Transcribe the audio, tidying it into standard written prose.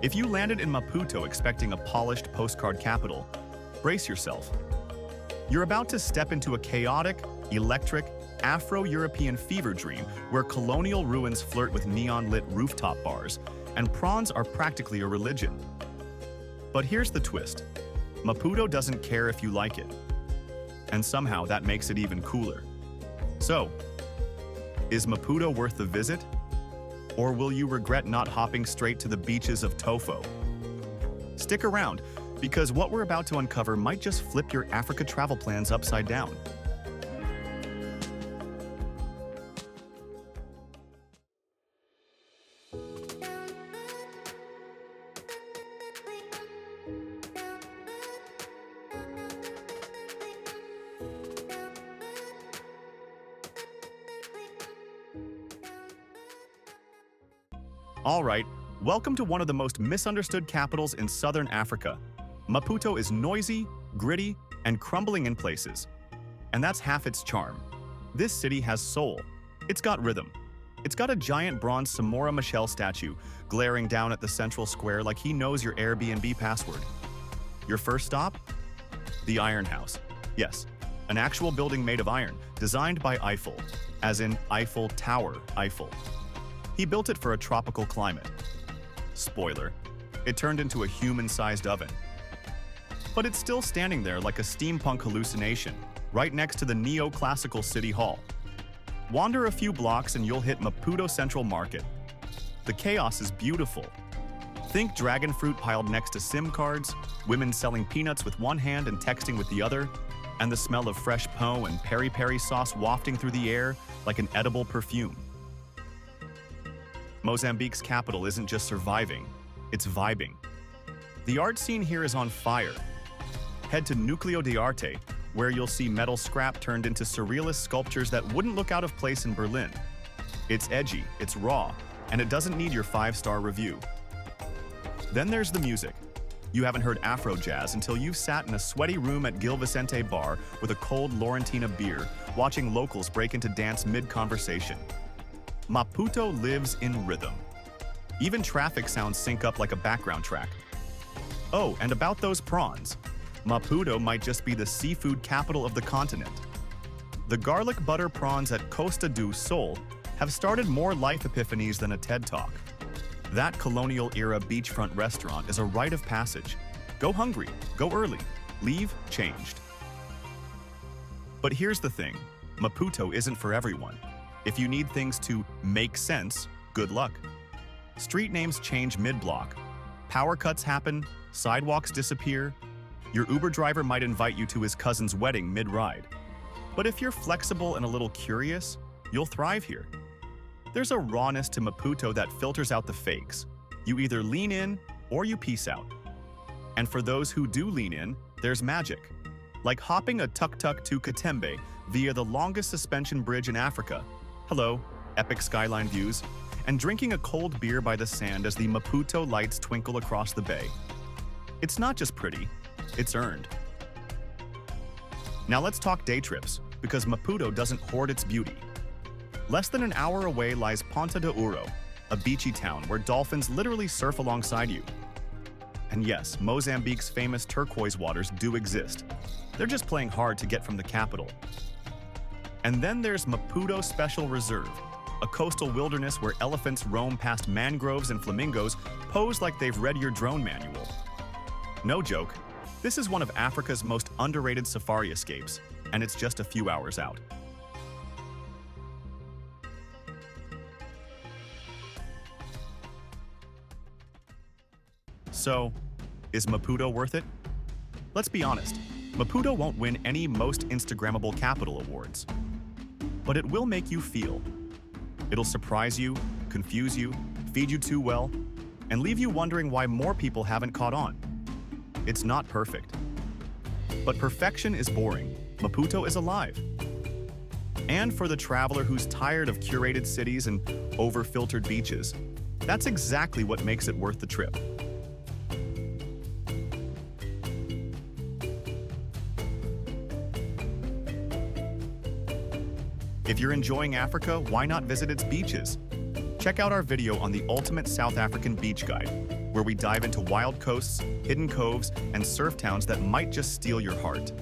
If you landed in Maputo expecting a polished postcard capital, brace yourself. You're about to step into a chaotic, electric, Afro-European fever dream where colonial ruins flirt with neon-lit rooftop bars, and prawns are practically a religion. But here's the twist. Maputo doesn't care if you like it. And somehow that makes it even cooler. So, is Maputo worth the visit? Or will you regret not hopping straight to the beaches of Tofo? Stick around, because what we're about to uncover might just flip your Africa travel plans upside down. All right, welcome to one of the most misunderstood capitals in southern Africa. Maputo is noisy, gritty, and crumbling in places. And that's half its charm. This city has soul. It's got rhythm. It's got a giant bronze Samora Machel statue glaring down at the central square like he knows your Airbnb password. Your first stop? The Iron House. Yes, an actual building made of iron, designed by Eiffel, as in Eiffel Tower, Eiffel. He built it for a tropical climate. Spoiler, it turned into a human-sized oven. But it's still standing there like a steampunk hallucination, right next to the neoclassical City Hall. Wander a few blocks and you'll hit Maputo Central Market. The chaos is beautiful. Think dragon fruit piled next to SIM cards, women selling peanuts with one hand and texting with the other, and the smell of fresh po and peri-peri sauce wafting through the air like an edible perfume. Mozambique's capital isn't just surviving, it's vibing. The art scene here is on fire. Head to Núcleo de Arte, where you'll see metal scrap turned into surrealist sculptures that wouldn't look out of place in Berlin. It's edgy, it's raw, and it doesn't need your 5-star review. Then there's the music. You haven't heard Afro-jazz until you've sat in a sweaty room at Gil Vicente Bar with a cold Laurentina beer, watching locals break into dance mid-conversation. Maputo lives in rhythm. Even traffic sounds sync up like a background track. Oh, and about those prawns. Maputo might just be the seafood capital of the continent. The garlic butter prawns at Costa do Sol have started more life epiphanies than a TED Talk. That colonial-era beachfront restaurant is a rite of passage. Go hungry, go early, leave changed. But here's the thing, Maputo isn't for everyone. If you need things to make sense, good luck. Street names change mid-block. Power cuts happen, sidewalks disappear. Your Uber driver might invite you to his cousin's wedding mid-ride. But if you're flexible and a little curious, you'll thrive here. There's a rawness to Maputo that filters out the fakes. You either lean in or you peace out. And for those who do lean in, there's magic. Like hopping a tuk-tuk to Katembe via the longest suspension bridge in Africa. Hello, epic skyline views, and drinking a cold beer by the sand as the Maputo lights twinkle across the bay. It's not just pretty, it's earned. Now let's talk day trips, because Maputo doesn't hoard its beauty. Less than an hour away lies Ponta de Ouro, a beachy town where dolphins literally surf alongside you. And yes, Mozambique's famous turquoise waters do exist. They're just playing hard to get from the capital. And then there's Maputo Special Reserve, a coastal wilderness where elephants roam past mangroves and flamingos pose like they've read your drone manual. No joke, this is one of Africa's most underrated safari escapes, and it's just a few hours out. So, is Maputo worth it? Let's be honest, Maputo won't win any Most Instagrammable Capital awards. But it will make you feel. It'll surprise you, confuse you, feed you too well, and leave you wondering why more people haven't caught on. It's not perfect. But perfection is boring. Maputo is alive. And for the traveler who's tired of curated cities and over-filtered beaches, that's exactly what makes it worth the trip. If you're enjoying Africa, why not visit its beaches? Check out our video on the ultimate South African beach guide, where we dive into wild coasts, hidden coves, and surf towns that might just steal your heart.